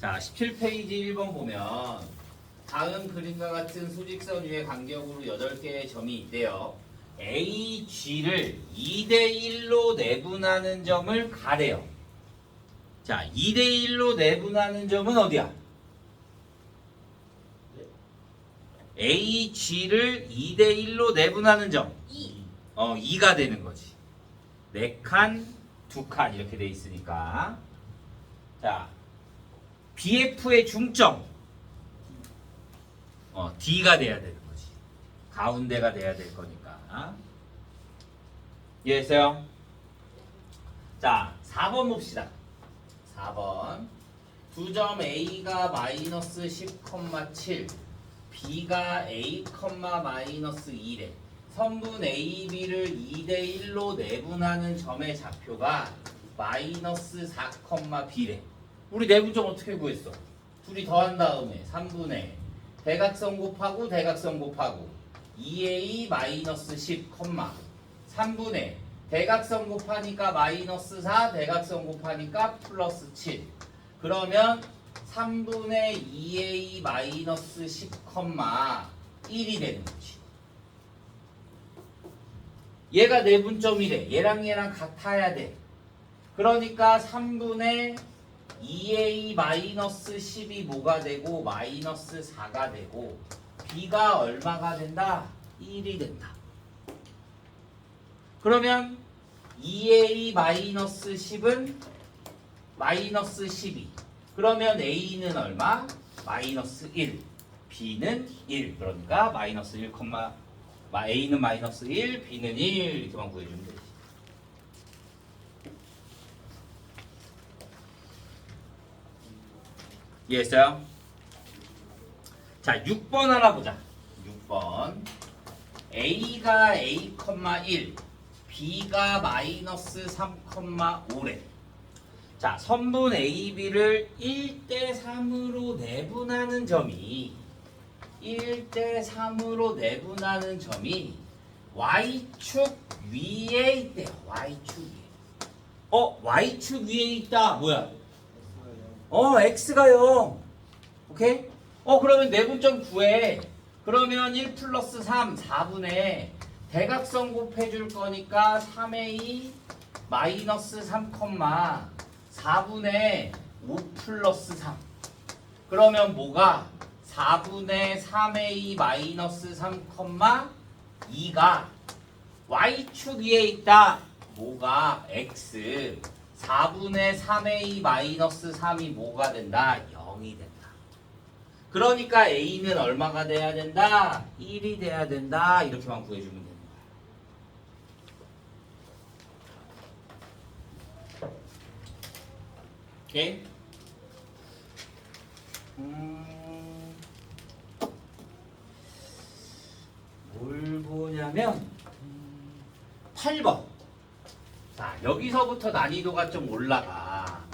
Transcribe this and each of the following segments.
자, 17페이지 1번 보면 다음 그림과 같은 수직선 위의 간격으로 8개의 점이 있대요. A, G를 2대1로 내분하는 점을 가래요. 자, 2대1로 내분하는 점은 어디야? A, G를 2대1로 내분하는 점. 2가 되는 거지. 4칸, 2칸 이렇게 돼 있으니까. 자, BF의 중점. D가 돼야 되는 거지. 가운데가 돼야 될 거니까. 이해했어요? 자, 4번 봅시다. 4번. 두 점 A가 마이너스 10,7, B가 A, 마이너스 1에 선분 A, B를 2대1로 내분하는 점의 좌표가 마이너스 4,B래. 우리 내분점 어떻게 구했어? 둘이 더한 다음에 3분의 대각선 곱하고 대각선 곱하고 2A 마이너스 10, 3분의 대각선 곱하니까 마이너스 4, 대각선 곱하니까 플러스 7. 그러면 3분의 2A 마이너스 10, 1이 되는 거지. 얘가 내분점이래. 얘랑 같아야 돼. 그러니까 3분의 2A 마이너스 10이 뭐가 되고 마이너스 4가 되고 B가 얼마가 된다? 1이 된다. 그러면 2A 마이너스 10은 마이너스 12. 그러면 A는 얼마? 마이너스 1. B는 1. 그러니까 마이너스 1, A는 마이너스 1, B는 1 이렇게만 구해주면 되지. 이해했어요? 자, 6번 알아보자. 6번. A가 A, 1, B가 마이너스 3,5래. 자, 선분 AB를 1대3으로 내분하는 점이 Y축 위에 있대요. Y축 위에. Y축 위에 있다. 뭐야? X가 0. 오케이? 그러면 내분점 구해. 그러면 1 플러스 3, 4분의 대각선 곱해줄 거니까 3A 마이너스 3, 4분의 5 플러스 3. 그러면 뭐가 4분의 3A 마이너스 3, 2가 Y축 위에 있다. 뭐가 X 4분의 3A 마이너스 3이 뭐가 된다? 0이 된다. 그러니까 A는 얼마가 돼야 된다? 1이 돼야 된다. 이렇게만 구해주면 되는 거야. 오케이? 뭘 보냐면 8번. 자, 여기서부터 난이도가 좀 올라가.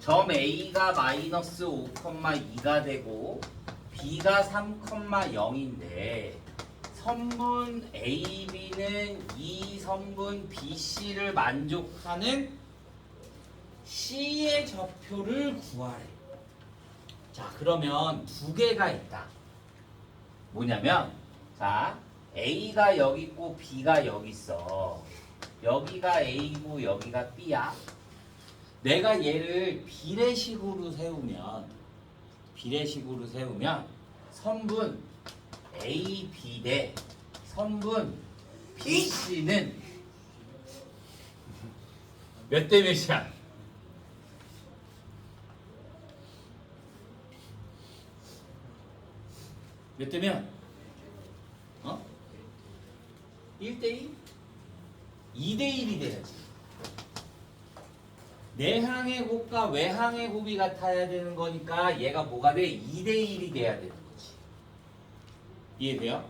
점 A가 마이너스 5,2가 되고 B가 3,0인데 선분 AB는 이 선분 BC를 만족하는 C의 좌표를 구하래. 자, 그러면 두 개가 있다. 뭐냐면 자, A가 여기 있고 B가 여기 있어. 여기가 A고 여기가 B야. 내가 얘를 비례식으로 세우면 선분 AB 대 선분 BC는 몇 대 몇이야? 몇 대면? 1대1? 2대1이 돼야지. 내항의 곱과 외항의 곱이 같아야 되는 거니까 얘가 뭐가 돼? 2대1이 돼야 되는 거지. 이해돼요?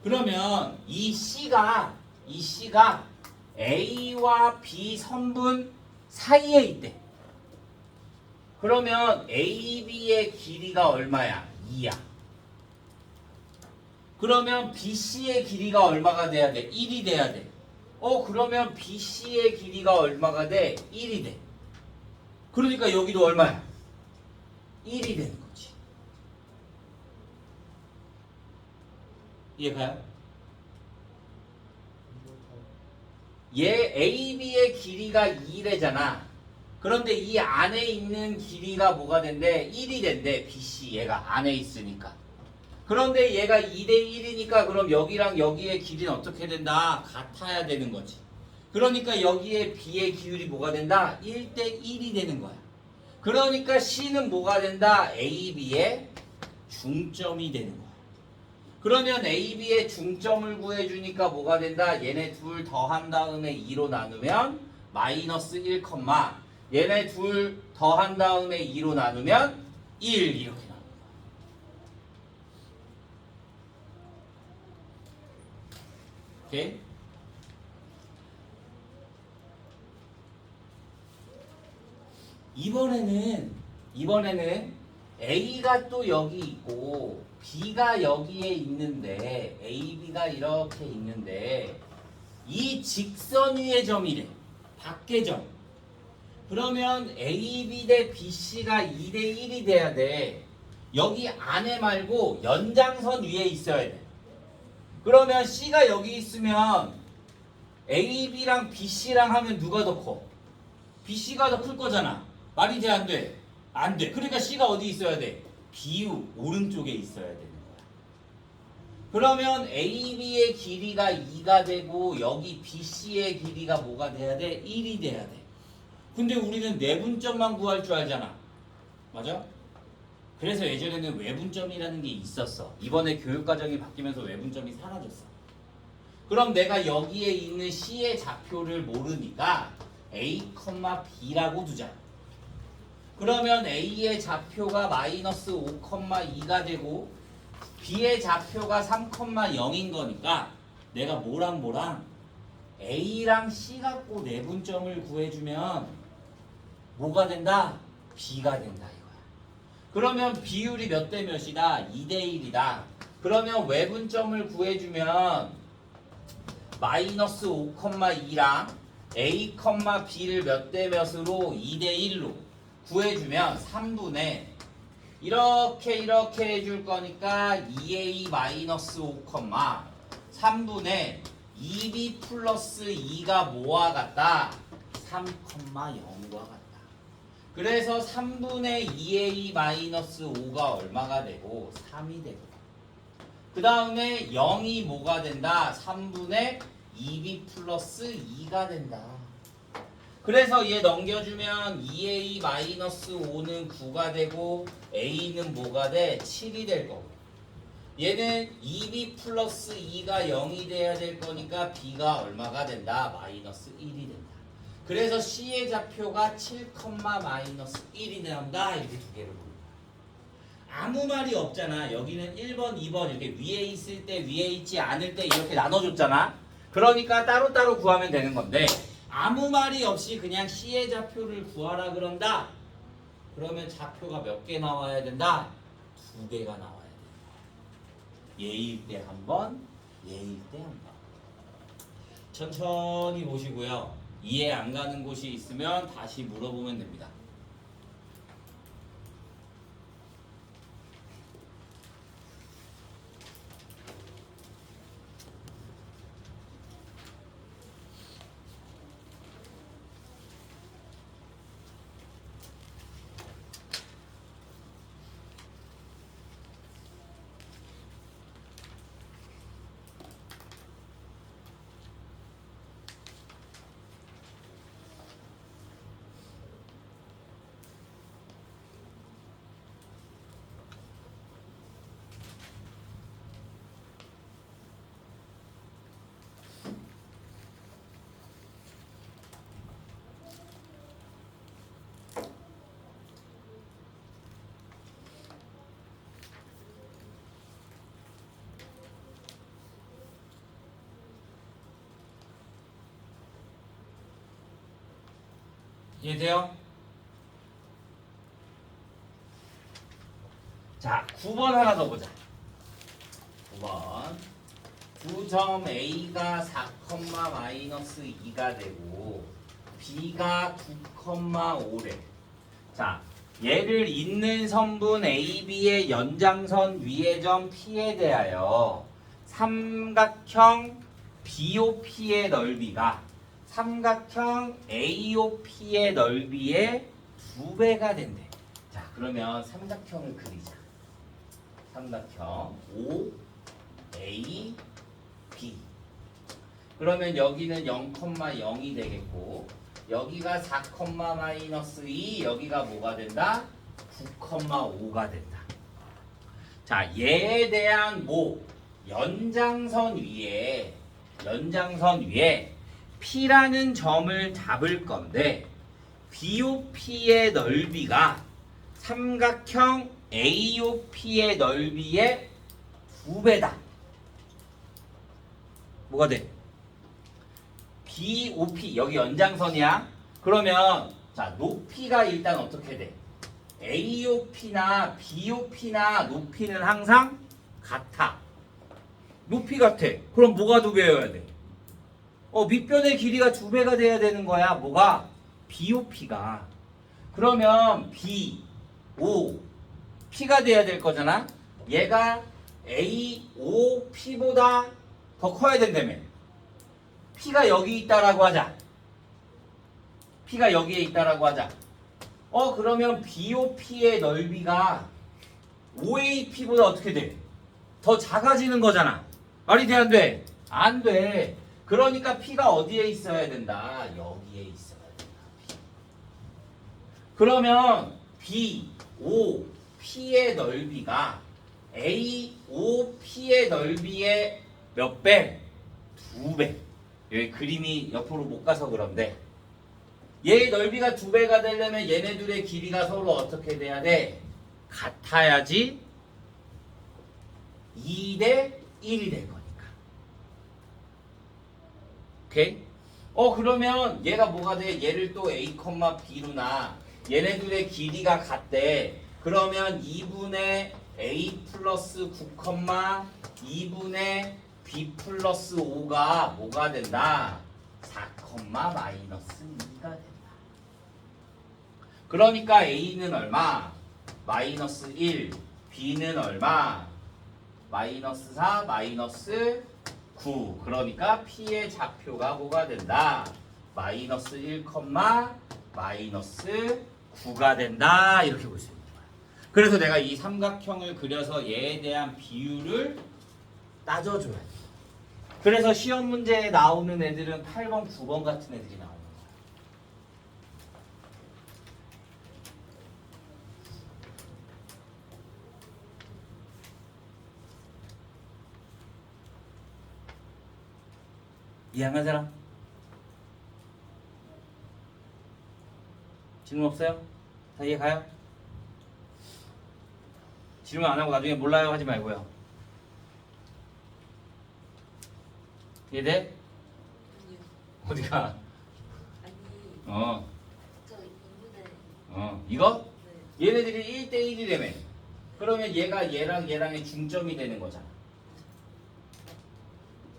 그러면 이 C가 A와 B 선분 사이에 있대. 그러면 AB의 길이가 얼마야? 2야. 그러면 BC의 길이가 얼마가 돼야 돼? 1이 돼야 돼. 그러면 BC의 길이가 얼마가 돼? 1이 돼. 그러니까 여기도 얼마야? 1이 되는 거지. 이해가요? 얘 A, B의 길이가 2래잖아. 그런데 이 안에 있는 길이가 뭐가 된대? 1이 된대. BC 얘가 안에 있으니까. 그런데 얘가 2대 1이니까 그럼 여기랑 여기의 길이는 어떻게 된다? 같아야 되는 거지. 그러니까 여기에 B의 기울이 뭐가 된다? 1대 1이 되는 거야. 그러니까 C는 뭐가 된다? A, B의 중점이 되는 거야. 그러면 A, B의 중점을 구해주니까 뭐가 된다? 얘네 둘 더한 다음에 2로 나누면 마이너스 1, 얘네 둘 더한 다음에 2로 나누면 1 이렇게 나누는 거야. 오케이? 이번에는 A가 또 여기 있고 B가 여기에 있는데 A, B가 이렇게 있는데 이 직선 위의 점이래. 밖의 점. 그러면 A, B 대 BC가 2대 1이 돼야 돼. 여기 안에 말고 연장선 위에 있어야 돼. 그러면 C가 여기 있으면 A, B랑 BC랑 하면 누가 더 커? BC가 더 클 거잖아. 말이 돼, 안 돼? 안 돼. 그러니까 C가 어디 있어야 돼? B 오른쪽에 있어야 되는 거야. 그러면 AB의 길이가 2가 되고 여기 BC의 길이가 뭐가 돼야 돼? 1이 돼야 돼. 근데 우리는 내분점만 구할 줄 알잖아. 맞아? 그래서 예전에는 외분점이라는 게 있었어. 이번에 교육과정이 바뀌면서 외분점이 사라졌어. 그럼 내가 여기에 있는 C의 좌표를 모르니까 A, B라고 두자. 그러면 A의 좌표가 마이너스 5,2가 되고 B의 좌표가 3,0인 거니까 내가 뭐랑 A랑 C 갖고 내분점을 구해주면 뭐가 된다? B가 된다 이거야. 그러면 비율이 몇 대 몇이다? 2대 1이다. 그러면 외분점을 구해주면 마이너스 5,2랑 A, B를 몇 대 몇으로 2대 1로 구해주면 3분의 이렇게 해줄 거니까 2a 마이너스 5, 3분의 2b 플러스 2가 뭐와 같다? 3,0과 같다. 그래서 3분의 2a 마이너스 5가 얼마가 되고 3이 되고 그 다음에 0이 뭐가 된다? 3분의 2b 플러스 2가 된다. 그래서 얘 넘겨주면 2a 마이너스 5는 9가 되고 a는 뭐가 돼? 7이 될 거고 얘는 2b 플러스 2가 0이 돼야 될 거니까 b가 얼마가 된다? 마이너스 1이 된다. 그래서 c의 좌표가 7, 마이너스 1이 나온다. 이렇게 두 개를 보는 거야. 아무 말이 없잖아. 여기는 1번, 2번 이렇게 위에 있을 때 위에 있지 않을 때 이렇게 나눠줬잖아. 그러니까 따로따로 구하면 되는 건데 아무 말이 없이 그냥 C의 좌표를 구하라 그런다. 그러면 좌표가 몇 개 나와야 된다? 2개가 나와야 된다. 얘일 때 한 번, 얘일 때 한 번. 천천히 보시고요. 이해 안 가는 곳이 있으면 다시 물어보면 됩니다. 이해돼요? 자, 9번 하나 더 보자. 9번. 9점 A가 4, 마이너스 2가 되고 B가 9,5래. 자, 얘를 잇는 선분 AB의 연장선 위의 점 P에 대하여 삼각형 BOP의 넓이가 삼각형 AOP의 넓이의 2배가 된대. 자, 그러면 삼각형을 그리자. 삼각형 OAB. 그러면 여기는 0,0이 되겠고 여기가 4,-2 여기가 뭐가 된다? 9,5가 된다. 자, 얘에 대한 연장선 위에 P라는 점을 잡을 건데 BOP의 넓이가 삼각형 AOP의 넓이의 2배다. 뭐가 돼? BOP 여기 연장선이야. 그러면 자 높이가 일단 어떻게 돼? AOP나 BOP나 높이는 항상 같아. 높이 같아. 그럼 뭐가 2배여야 돼? 밑변의 길이가 2배가 돼야 되는 거야. 뭐가? BOP가. 그러면 BOP가 돼야 될 거잖아. 얘가 AOP보다 더 커야 된다며. P가 여기 있다라고 하자. P가 여기에 있다라고 하자. 그러면 BOP의 넓이가 OAP보다 어떻게 돼? 더 작아지는 거잖아. 말이 돼, 안 돼? 안 돼. 그러니까 P가 어디에 있어야 된다? 여기에 있어야 된다. P. 그러면 BOP의 넓이가 AOP의 넓이의 몇 배? 2배. 여기 그림이 옆으로 못 가서 그런데 얘의 넓이가 2배가 되려면 얘네들의 길이가 서로 어떻게 돼야 돼? 같아야지 2대 1이 될 거니까. 오케이? 그러면 얘가 뭐가 돼? 얘를 또 A, B로 나. 얘네들의 길이가 같대. 그러면 2분의 A 플러스 9, 2분의 B 플러스 5가 뭐가 된다? 4, 마이너스 2가 된다. 그러니까 A는 얼마? 마이너스 1. B는 얼마? 마이너스 4, 마이너스 9. 그러니까 P의 좌표가 뭐가 된다? 마이너스 1, 마이너스 9가 된다. 이렇게 볼 수 있는 거야. 그래서 내가 이 삼각형을 그려서 얘에 대한 비율을 따져줘야 돼. 그래서 시험 문제에 나오는 애들은 8번, 9번 같은 애들이 나오는 거야. 이해한 사람? 질문 없어요? 다 이해 가요? 질문 안 하고 나중에 몰라요 하지 말고요. 이해돼? 아니요. 어디가? 아니, 어. 저 이분의 이거? 네. 얘네들이 1대1이라며. 그러면 얘가 얘랑의 중점이 되는 거잖아.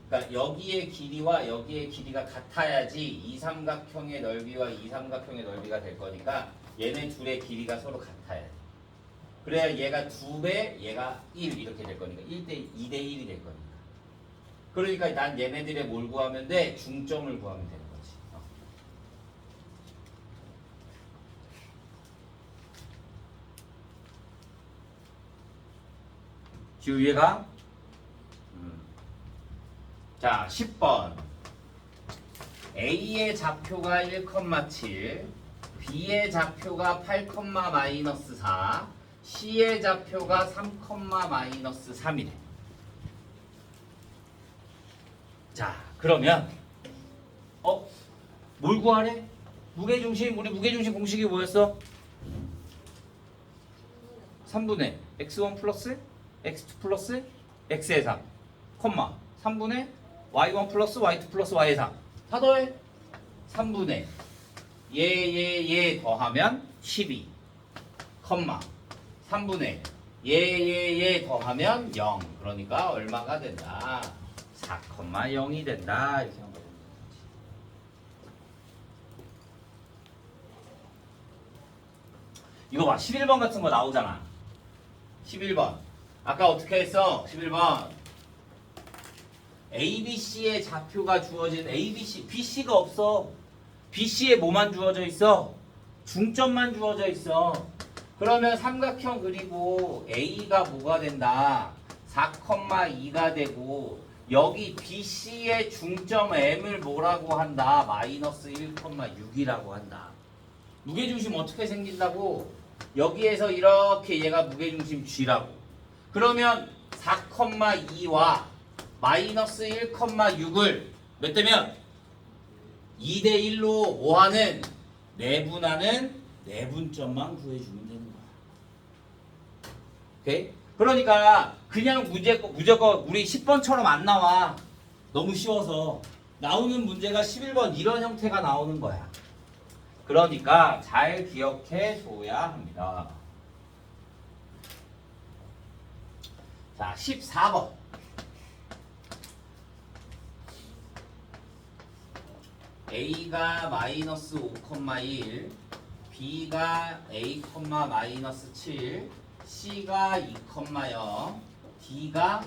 그러니까 여기의 길이와 여기의 길이가 같아야지 이 삼각형의 넓이와 이 삼각형의 넓이가 될 거니까 얘네 둘의 길이가 서로 같아야 돼. 그래야 얘가 2배, 얘가 1 이렇게 될 거니까 2대 1이 될 거니까. 그러니까 난 얘네들의 뭘 구하면 돼? 중점을 구하면 되는 거지. 지우 이해가? 자, 10번. A의 좌표가 1,7, B의 좌표가 8,-4, C의 좌표가 3,-3이래. 자, 그러면 뭘 구하래? 무게중심, 우리 무게중심 공식이 뭐였어? 3분의 x1 플러스 x2 플러스 x의 3, 3분의 y1 플러스 y2 플러스 y의 3. 다 더해. 3분의 얘 더하면 12, 3분의 얘 더하면 0. 그러니까 얼마가 된다? 4,0이 된다. 이렇게 하면 되는 거지. 이거 봐. 11번 같은 거 나오잖아. 11번. 아까 어떻게 했어? 11번. ABC의 좌표가 주어진 ABC, BC가 없어. BC에 뭐만 주어져 있어? 중점만 주어져 있어. 그러면 삼각형 그리고 A가 뭐가 된다? 4,2가 되고 여기 BC의 중점 M을 뭐라고 한다? 마이너스 1,6이라고 한다. 무게중심 어떻게 생긴다고? 여기에서 이렇게 얘가 무게중심 G라고. 그러면 4,2와 마이너스 1,6을 몇 대면? 2대 1로 뭐하는? 내분하는 내분점만 구해주면 되는 거야. 오케이? 그러니까 그냥 무조건 우리 10번처럼 안 나와. 너무 쉬워서. 나오는 문제가 11번 이런 형태가 나오는 거야. 그러니까 잘 기억해 줘야 합니다. 자, 14번. A가 마이너스 5,1, B가 A, 마이너스 7, C가 2,0, D가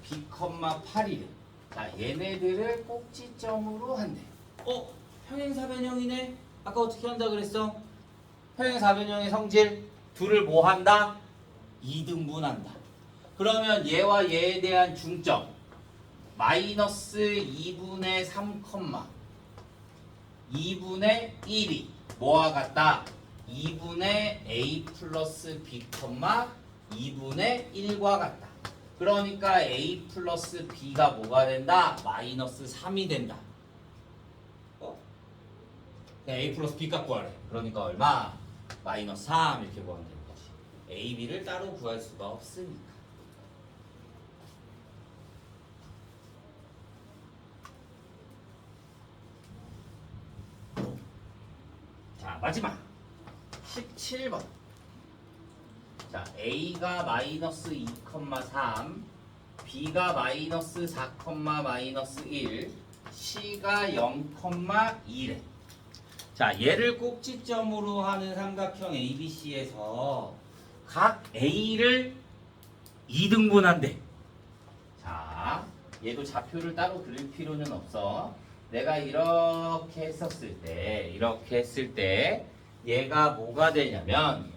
B, 8이래. 자, 얘네들을 꼭지점으로 한대. 평행사변형이네. 아까 어떻게 한다 그랬어? 평행사변형의 성질 둘을 뭐 한다? 2등분한다. 그러면 얘와 얘에 대한 중점 마이너스 2분의 3, 2분의 1이 뭐와 같다? 2분의 A 플러스 B, 2분의 1과 같다. 그러니까 A 플러스 B가 뭐가 된다? 마이너스 3이 된다. A 플러스 B 값 구하래. 그러니까 얼마? 마이너스 3 이렇게 구하면 되는 거지. A, B를 따로 구할 수가 없으니까. 자, 마지막 17번. 자, A가 마이너스 2,3, B가 마이너스 4, 마이너스 1, C가 0,2래. 자, 얘를 꼭지점으로 하는 삼각형 ABC에서 각 A를 2등분한대. 자, 얘도 좌표를 따로 그릴 필요는 없어. 내가 이렇게 했을 때 얘가 뭐가 되냐면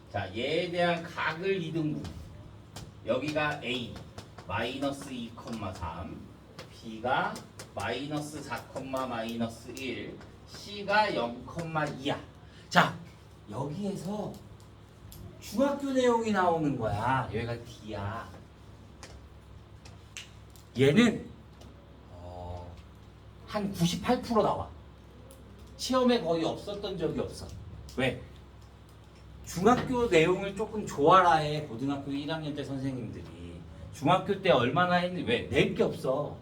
자, 얘에 대한 각을 2등분. 여기가 A 마이너스 2,3, B가 마이너스 4, 마이너스 1, C가 0,2야. 자, 여기에서 중학교 내용이 나오는 거야. 여기가 D야. 얘는 한 98% 나와. 시험에 거의 없었던 적이 없어. 왜? 중학교 내용을 조금 좋아라 해. 고등학교 1학년 때 선생님들이. 중학교 때 얼마나 했는지 왜? 낼 게 없어.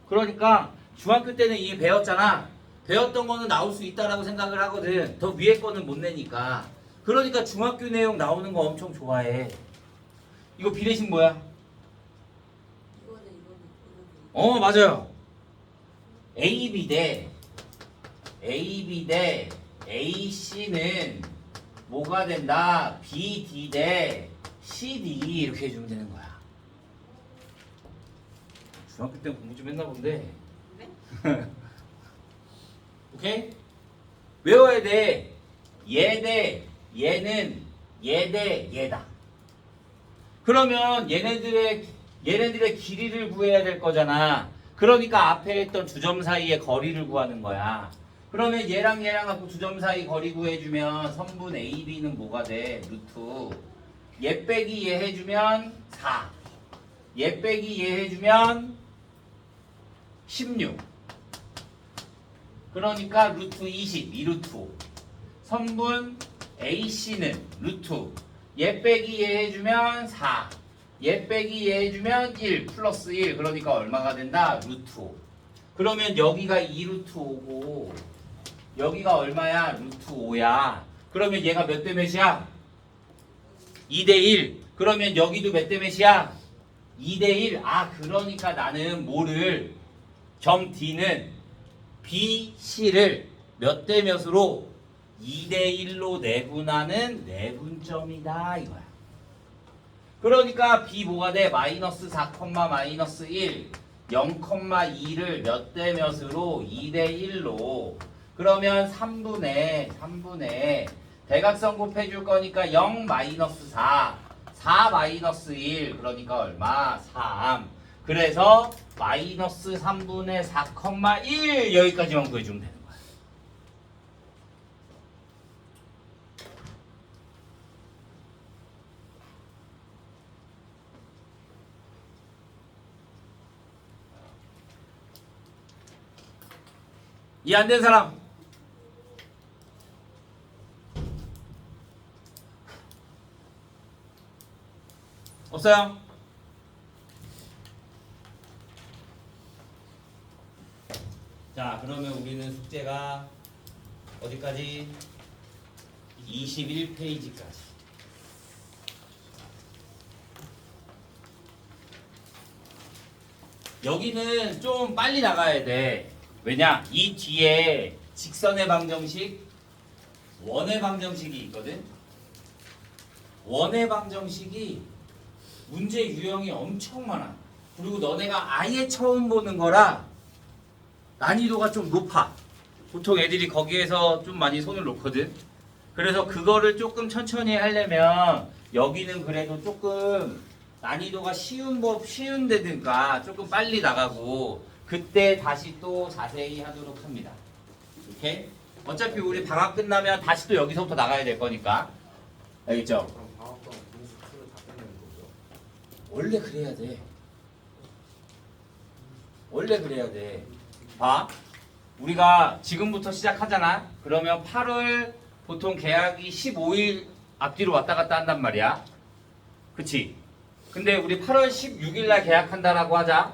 그러니까 중학교 때는 이미 배웠잖아. 배웠던 거는 나올 수 있다라고 생각을 하거든. 더 위에 거는 못 내니까. 그러니까 중학교 내용 나오는 거 엄청 좋아해. 이거 비례식 뭐야? 맞아요. AB 대 AC는 뭐가 된다? BD 대 CD 이렇게 해주면 되는 거야. 중학교 때 공부 좀 했나 본데. 네? 오케이? 외워야 돼. 얘 대 얘는 얘 대 얘다. 그러면 얘네들의 길이를 구해야 될 거잖아. 그러니까 앞에 했던 두 점 사이의 거리를 구하는 거야. 그러면 얘랑 갖고 두 점 사이 거리 구해주면 선분 AB는 뭐가 돼? 루트. 얘 빼기 얘 해주면 4. 얘 빼기 얘 해주면 16. 그러니까 루트 20, 2루트 5. 선분 AC는 루트. 얘 빼기 얘 해주면 4. 얘 빼기 얘 해주면 1 플러스 1. 그러니까 얼마가 된다? 루트 5. 그러면 여기가 2루트 5고 여기가 얼마야? 루트 5야. 그러면 얘가 몇 대 몇이야? 2대 1. 그러면 여기도 몇 대 몇이야? 2대 1. 아, 그러니까 나는 뭐를 점 D는 B, C를 몇 대 몇으로 2대 1로 내분하는 내분점이다 이거야. 그러니까 B 뭐가 돼? 마이너스 4, 마이너스 1, 0,2를 몇 대 몇으로 2대 1로 그러면 3분의 대각선 곱해줄 거니까 0 마이너스 4, 4 마이너스 1 그러니까 얼마? 3. 그래서 마이너스 3분의 4,1 여기까지만 구해주면 되는 거야. 이해 안 된 사람? 없어요? 자, 그러면 우리는 숙제가 어디까지? 21페이지까지. 여기는 좀 빨리 나가야 돼. 왜냐? 이 뒤에 직선의 방정식, 원의 방정식이 있거든. 원의 방정식이 문제 유형이 엄청 많아. 그리고 너네가 아예 처음 보는 거라 난이도가 좀 높아. 보통 애들이 거기에서 좀 많이 손을 놓거든. 그래서 그거를 조금 천천히 하려면 여기는 그래도 조금 난이도가 쉬운 데니까 조금 빨리 나가고 그때 다시 또 자세히 하도록 합니다. 오케이? 어차피 우리 방학 끝나면 다시 또 여기서부터 나가야 될 거니까. 알겠죠? 그럼 방학 동안 분수 풀을 다 끝내는 거죠? 원래 그래야 돼. 원래 그래야 돼. 봐. 우리가 지금부터 시작하잖아. 그러면 8월 보통 계약이 15일 앞뒤로 왔다 갔다 한단 말이야. 그치? 근데 우리 8월 16일 날 계약한다라고 하자.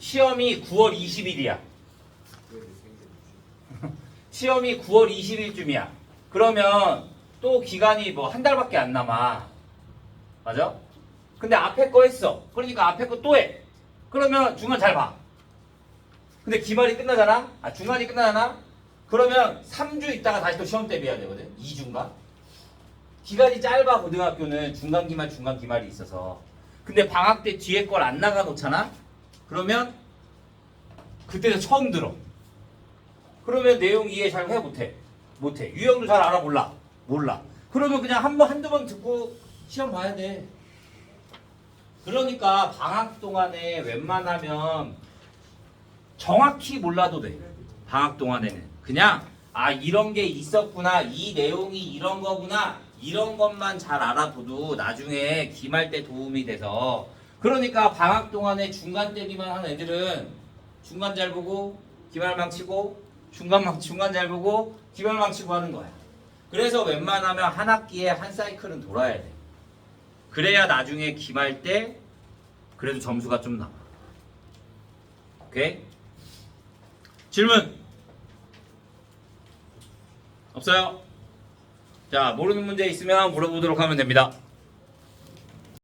시험이 9월 20일이야. 왜 내 생일이지? 시험이 9월 20일쯤이야. 그러면 또 기간이 뭐 한 달밖에 안 남아. 맞아? 근데 앞에 거 했어. 그러니까 앞에 거 또 해. 그러면 중간 잘 봐. 근데 기말이 끝나잖아? 중간이 끝나잖아? 그러면 3주 있다가 다시 또 시험 대비해야 되거든? 2주인가? 기간이 짧아, 고등학교는. 중간 기말이 있어서. 근데 방학 때 뒤에 걸 안 나가 놓잖아? 그러면 그때도 처음 들어. 그러면 내용 이해 잘 해? 못해? 못해. 유형도 잘 알아? 몰라? 몰라. 그러면 그냥 한두 번 듣고 시험 봐야 돼. 그러니까 방학 동안에 웬만하면 정확히 몰라도 돼. 방학 동안에는 그냥 이런 게 있었구나, 이 내용이 이런 거구나, 이런 것만 잘 알아둬도 나중에 기말 때 도움이 돼서. 그러니까 방학 동안에 중간 대비만 하는 애들은 중간 잘 보고 기말 망치고 중간 잘 보고 기말 망치고 하는 거야. 그래서 웬만하면 한 학기에 한 사이클은 돌아야 돼. 그래야 나중에 기말 때 그래도 점수가 좀 나와. 오케이? 질문 없어요? 자, 모르는 문제 있으면 물어보도록 하면 됩니다.